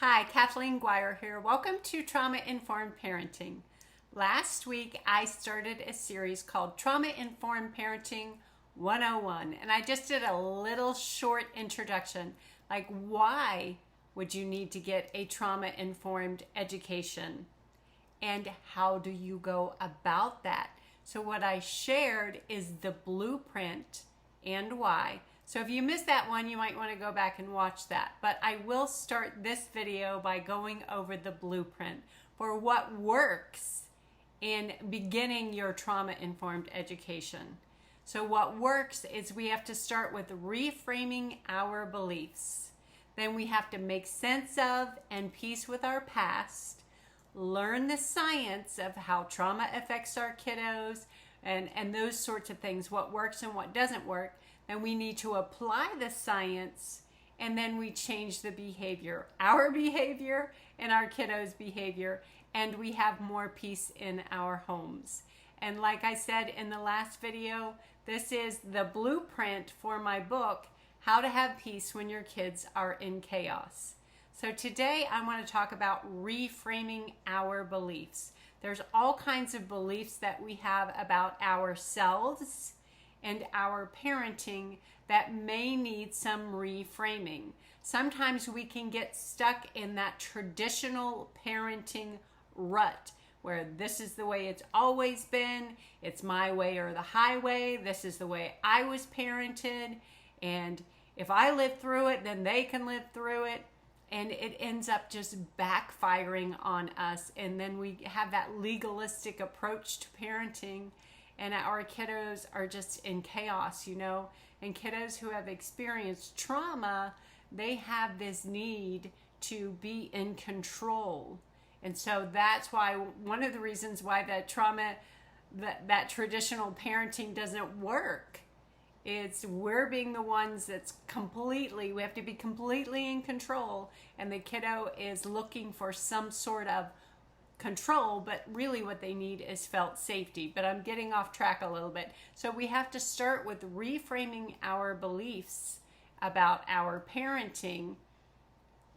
Hi, Kathleen Guire here. Welcome to Trauma Informed Parenting. Last week I started a series called Trauma Informed Parenting 101, and I just did a little short introduction, like why would you need to get a trauma informed education and how do you go about that? So what I shared is the blueprint and why. So if you missed that one, you might want to go back and watch that. But I will start this video by going over the blueprint for what works in beginning your trauma-informed education. So what works is we have to start with reframing our beliefs. Then we have to make sense of and peace with our past, learn the science of how trauma affects our kiddos and those sorts of things, what works and what doesn't work. And we need to apply the science, and then we change the behavior, our behavior and our kiddos' behavior, and we have more peace in our homes. And like I said in the last video, this is the blueprint for my book, How to Have Peace When Your Kids Are in Chaos. So today I want to talk about reframing our beliefs. There's all kinds of beliefs that we have about ourselves and our parenting that may need some reframing. Sometimes we can get stuck in that traditional parenting rut where this is the way it's always been, it's my way or the highway, this is the way I was parented, and if I live through it, then they can live through it. And it ends up just backfiring on us, and then we have that legalistic approach to parenting, and our kiddos are just in chaos, and kiddos who have experienced trauma, they have this need to be in control. And so that's why one of the reasons why that trauma, that traditional parenting doesn't work, is we're being the ones we have to be completely in control, and the kiddo is looking for some sort of control, but really what they need is felt safety. But I'm getting off track a little bit. So we have to start with reframing our beliefs about our parenting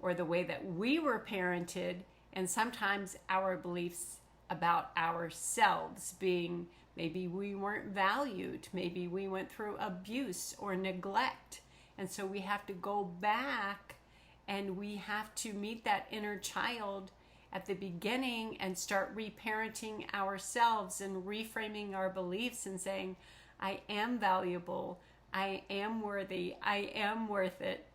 or the way that we were parented, and sometimes our beliefs about ourselves being maybe we weren't valued, maybe we went through abuse or neglect. And so we have to go back and we have to meet that inner child at the beginning and start reparenting ourselves and reframing our beliefs and saying, I am valuable, I am worthy, I am worth it.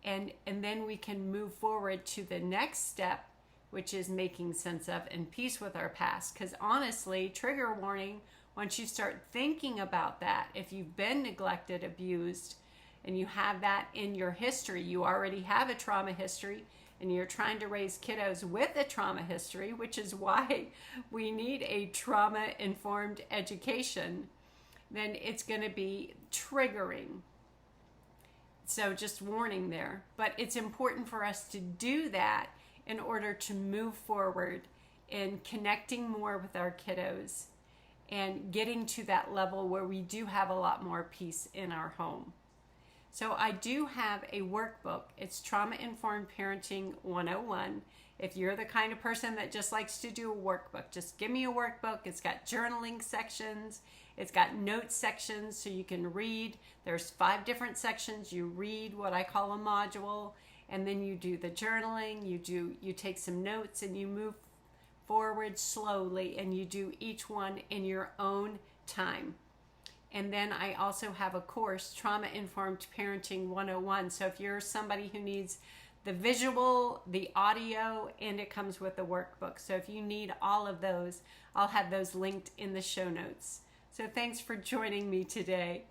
And then we can move forward to the next step, which is making sense of and peace with our past. Because honestly, trigger warning, once you start thinking about that, if you've been neglected, abused, and you have that in your history, you already have a trauma history, and you're trying to raise kiddos with a trauma history, which is why we need a trauma-informed education, then it's going to be triggering. So just warning there. But it's important for us to do that in order to move forward in connecting more with our kiddos and getting to that level where we do have a lot more peace in our home. So I do have a workbook. It's Trauma Informed Parenting 101. If you're the kind of person that just likes to do a workbook, just give me a workbook. It's got journaling sections. It's got notes sections so you can read. There's 5 different sections. You read what I call a module, and then you do the journaling. You take some notes and you move forward slowly, and you do each one in your own time. And then I also have a course, Trauma Informed Parenting 101. So if you're somebody who needs the visual, the audio, and it comes with the workbook. So if you need all of those, I'll have those linked in the show notes. So thanks for joining me today.